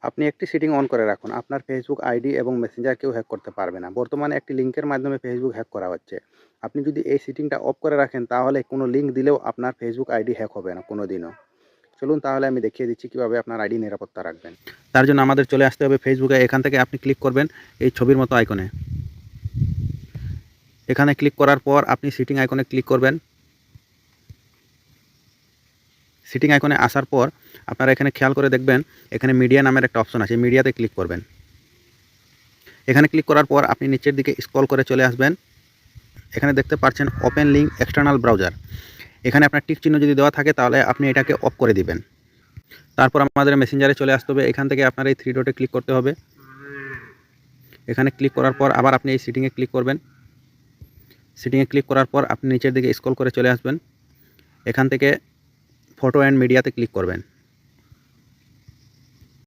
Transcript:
আপনি একটি setting on করে রাখুন। আপনার ফেসবুক আইডি এবং মেসেঞ্জার কেউ হ্যাক করতে পারবে না। বর্তমানে একটি লিঙ্কের মাধ্যমে ফেসবুক হ্যাক করা হচ্ছে। আপনি যদি এই সেটিংটা অফ করে রাখেন তাহলে কোনো লিঙ্ক দিলেও আপনার ফেসবুক আইডি হ্যাক হবে না কোনোদিনও। চলুন তাহলে আমি দেখিয়ে দিচ্ছি কীভাবে আপনার আইডি নিরাপত্তা রাখবেন। তার জন্য আমাদের চলে আসতে হবে ফেসবুকে। এখান থেকে আপনি ক্লিক করবেন এই ছবির মতো আইকনে। এখানে ক্লিক করার পর আপনি সেটিং আইকনে ক্লিক করবেন। সেটিং আইকনে আসার পর আপনারা এখানে খেয়াল করে দেখবেন এখানে মিডিয়া নামের একটা অপশন আছে, মিডিয়াতে ক্লিক করবেন। এখানে ক্লিক করার পর আপনি নিচের দিকে স্ক্রল করে চলে আসবেন। এখানে দেখতে পাচ্ছেন ওপেন লিঙ্ক এক্সটার্নাল ব্রাউজার। এখানে আপনার টিক চিহ্ন যদি দেওয়া থাকে তাহলে আপনি এটাকে অফ করে দিবেন। তারপর আমাদের মেসেঞ্জারে চলে আসতে হবে। এখান থেকে আপনার এই 3 ডটে ক্লিক করতে হবে। এখানে ক্লিক করার পর আবার আপনি এই সেটিংয়ে ক্লিক করবেন। সেটিংয়ে ক্লিক করার পর আপনি নিচের দিকে স্ক্রল করে চলে আসবেন। এখান থেকে ফটো অ্যান্ড মিডিয়াতে ক্লিক করবেন।